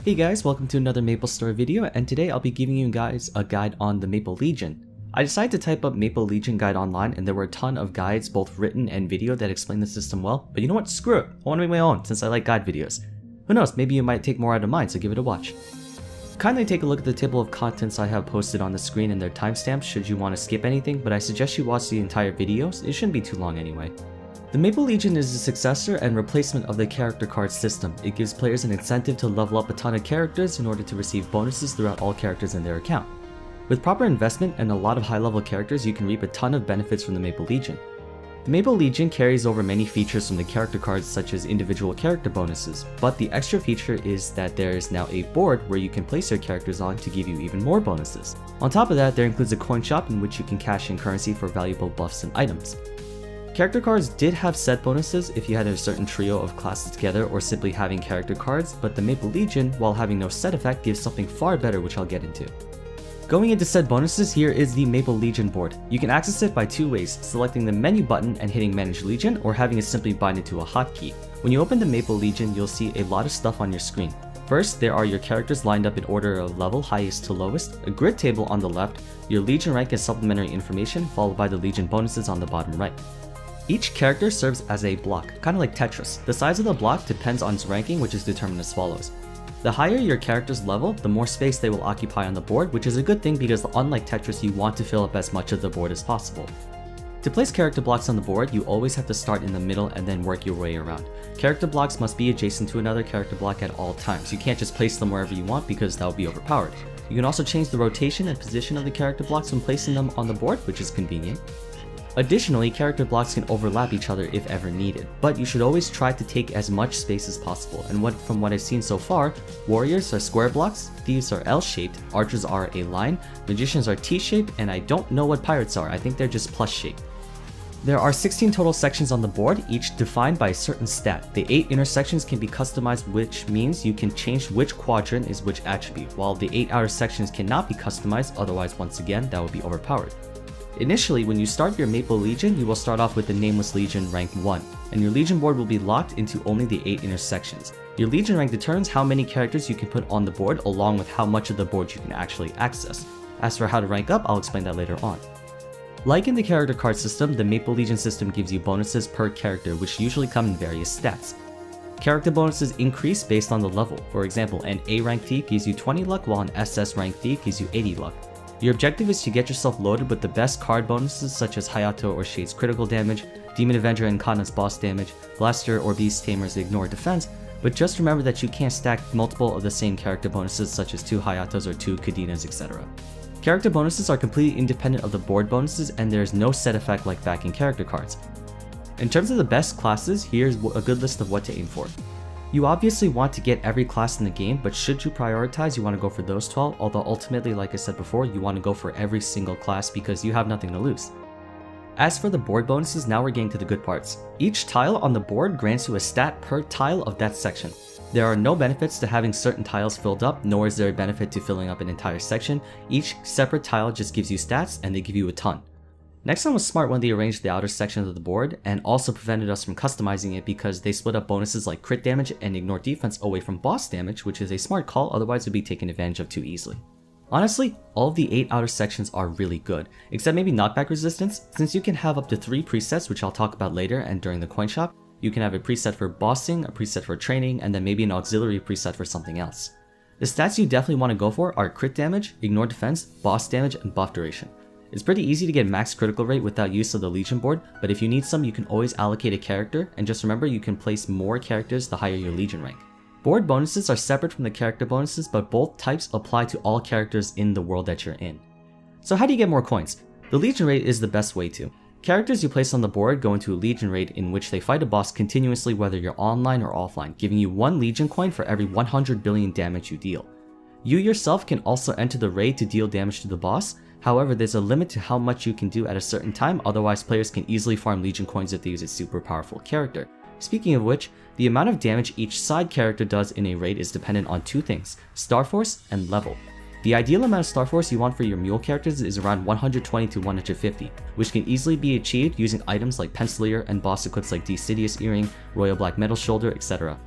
Hey guys, welcome to another MapleStory video, and today I'll be giving you guys a guide on the Maple Legion. I decided to type up Maple Legion guide online, and there were a ton of guides, both written and video, that explain the system well, but you know what, screw it, I want to make my own since I like guide videos. Who knows, maybe you might take more out of mine, so give it a watch. Kindly take a look at the table of contents I have posted on the screen and their timestamps should you want to skip anything, but I suggest you watch the entire video, it shouldn't be too long anyway. The Maple Legion is the successor and replacement of the character card system. It gives players an incentive to level up a ton of characters in order to receive bonuses throughout all characters in their account. With proper investment and a lot of high level characters, you can reap a ton of benefits from the Maple Legion. The Maple Legion carries over many features from the character cards such as individual character bonuses, but the extra feature is that there is now a board where you can place your characters on to give you even more bonuses. On top of that, there includes a coin shop in which you can cash in currency for valuable buffs and items. Character cards did have set bonuses if you had a certain trio of classes together or simply having character cards, but the Maple Legion, while having no set effect, gives something far better, which I'll get into. Going into set bonuses, here is the Maple Legion board. You can access it by two ways, selecting the menu button and hitting Manage Legion, or having it simply bind it to a hotkey. When you open the Maple Legion, you'll see a lot of stuff on your screen. First, there are your characters lined up in order of level, highest to lowest, a grid table on the left, your Legion rank and supplementary information, followed by the Legion bonuses on the bottom right. Each character serves as a block, kind of like Tetris. The size of the block depends on its ranking, which is determined as follows. The higher your character's level, the more space they will occupy on the board, which is a good thing because unlike Tetris, you want to fill up as much of the board as possible. To place character blocks on the board, you always have to start in the middle and then work your way around. Character blocks must be adjacent to another character block at all times. You can't just place them wherever you want because that would be overpowered. You can also change the rotation and position of the character blocks when placing them on the board, which is convenient. Additionally, character blocks can overlap each other if ever needed, but you should always try to take as much space as possible, and from what I've seen so far, warriors are square blocks, thieves are L-shaped, archers are a line, magicians are T-shaped, and I don't know what pirates are, I think they're just plus-shaped. There are 16 total sections on the board, each defined by a certain stat. The 8 inner sections can be customized, which means you can change which quadrant is which attribute, while the 8 outer sections cannot be customized, otherwise once again that would be overpowered. Initially, when you start your Maple Legion, you will start off with the Nameless Legion rank 1, and your Legion board will be locked into only the 8 inner sections. Your Legion rank determines how many characters you can put on the board along with how much of the board you can actually access. As for how to rank up, I'll explain that later on. Like in the character card system, the Maple Legion system gives you bonuses per character, which usually come in various stats. Character bonuses increase based on the level. For example, an A rank thief gives you 20 luck, while an SS rank thief gives you 80 luck. Your objective is to get yourself loaded with the best card bonuses such as Hayato or Shade's critical damage, Demon Avenger and Kana's boss damage, Blaster or Beast Tamer's ignore defense, but just remember that you can't stack multiple of the same character bonuses such as 2 Hayatos or 2 Kadinas, etc. Character bonuses are completely independent of the board bonuses, and there is no set effect like backing character cards. In terms of the best classes, here's a good list of what to aim for. You obviously want to get every class in the game, but should you prioritize, you want to go for those 12, although ultimately, like I said before, you want to go for every single class because you have nothing to lose. As for the board bonuses, now we're getting to the good parts. Each tile on the board grants you a stat per tile of that section. There are no benefits to having certain tiles filled up, nor is there a benefit to filling up an entire section. Each separate tile just gives you stats, and they give you a ton. Nexon was smart when they arranged the outer sections of the board, and also prevented us from customizing it because they split up bonuses like crit damage and ignore defense away from boss damage, which is a smart call, otherwise it would be taken advantage of too easily. Honestly, all of the 8 outer sections are really good, except maybe knockback resistance, since you can have up to 3 presets, which I'll talk about later and during the coin shop. You can have a preset for bossing, a preset for training, and then maybe an auxiliary preset for something else. The stats you definitely want to go for are crit damage, ignore defense, boss damage, and buff duration. It's pretty easy to get max critical rate without use of the Legion board, but if you need some, you can always allocate a character, and just remember you can place more characters the higher your Legion rank. Board bonuses are separate from the character bonuses, but both types apply to all characters in the world that you're in. So how do you get more coins? The Legion raid is the best way to. Characters you place on the board go into a Legion raid in which they fight a boss continuously whether you're online or offline, giving you 1 Legion coin for every 100 billion damage you deal. You yourself can also enter the raid to deal damage to the boss. However, there's a limit to how much you can do at a certain time, otherwise players can easily farm Legion coins if they use a super powerful character. Speaking of which, the amount of damage each side character does in a raid is dependent on 2 things, Star Force and level. The ideal amount of Star Force you want for your mule characters is around 120 to 150, which can easily be achieved using items like Pencilier and boss equips like Decidius Earring, Royal Black Metal Shoulder, etc.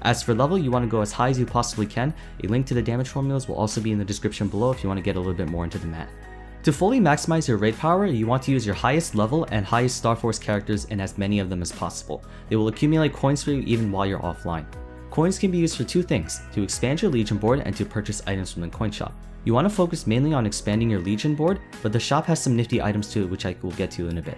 As for level, you want to go as high as you possibly can. A link to the damage formulas will also be in the description below if you want to get a little bit more into the mat. To fully maximize your raid power, you want to use your highest level and highest Star Force characters in as many of them as possible. They will accumulate coins for you even while you're offline. Coins can be used for two things, to expand your Legion board and to purchase items from the coin shop. You want to focus mainly on expanding your Legion board, but the shop has some nifty items to it which I will get to in a bit.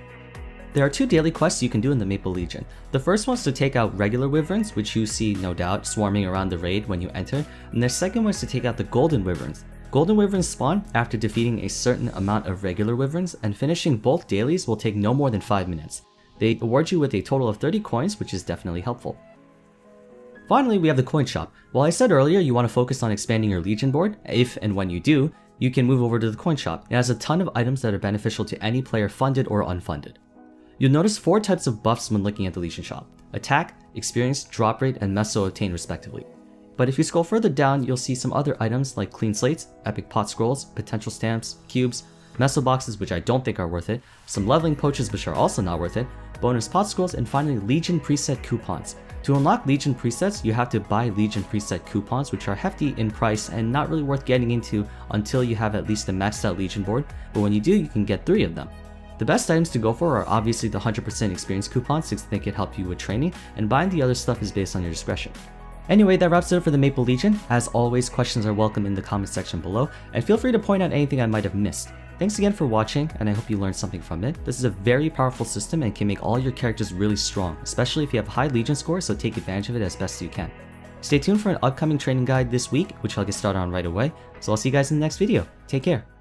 There are two daily quests you can do in the Maple Legion. The first one is to take out regular wyverns, which you see no doubt swarming around the raid when you enter, and the second one is to take out the golden wyverns. Golden wyverns spawn after defeating a certain amount of regular wyverns, and finishing both dailies will take no more than 5 minutes. They award you with a total of 30 coins, which is definitely helpful. Finally, we have the coin shop. While I said earlier you want to focus on expanding your Legion board, if and when you do, you can move over to the coin shop. It has a ton of items that are beneficial to any player funded or unfunded. You'll notice 4 types of buffs when looking at the Legion shop: attack, experience, drop rate, and meso obtain respectively. But if you scroll further down, you'll see some other items like clean slates, epic pot scrolls, potential stamps, cubes, meso boxes which I don't think are worth it, some leveling potions which are also not worth it, bonus pot scrolls, and finally Legion preset coupons. To unlock Legion presets, you have to buy Legion preset coupons, which are hefty in price and not really worth getting into until you have at least a maxed out Legion board, but when you do, you can get 3 of them. The best items to go for are obviously the 100% experience coupons since they can help you with training, and buying the other stuff is based on your discretion. Anyway, that wraps it up for the Maple Legion. As always, questions are welcome in the comment section below, and feel free to point out anything I might have missed. Thanks again for watching, and I hope you learned something from it. This is a very powerful system and can make all your characters really strong, especially if you have a high Legion score, so take advantage of it as best you can. Stay tuned for an upcoming training guide this week, which I'll get started on right away, so I'll see you guys in the next video. Take care.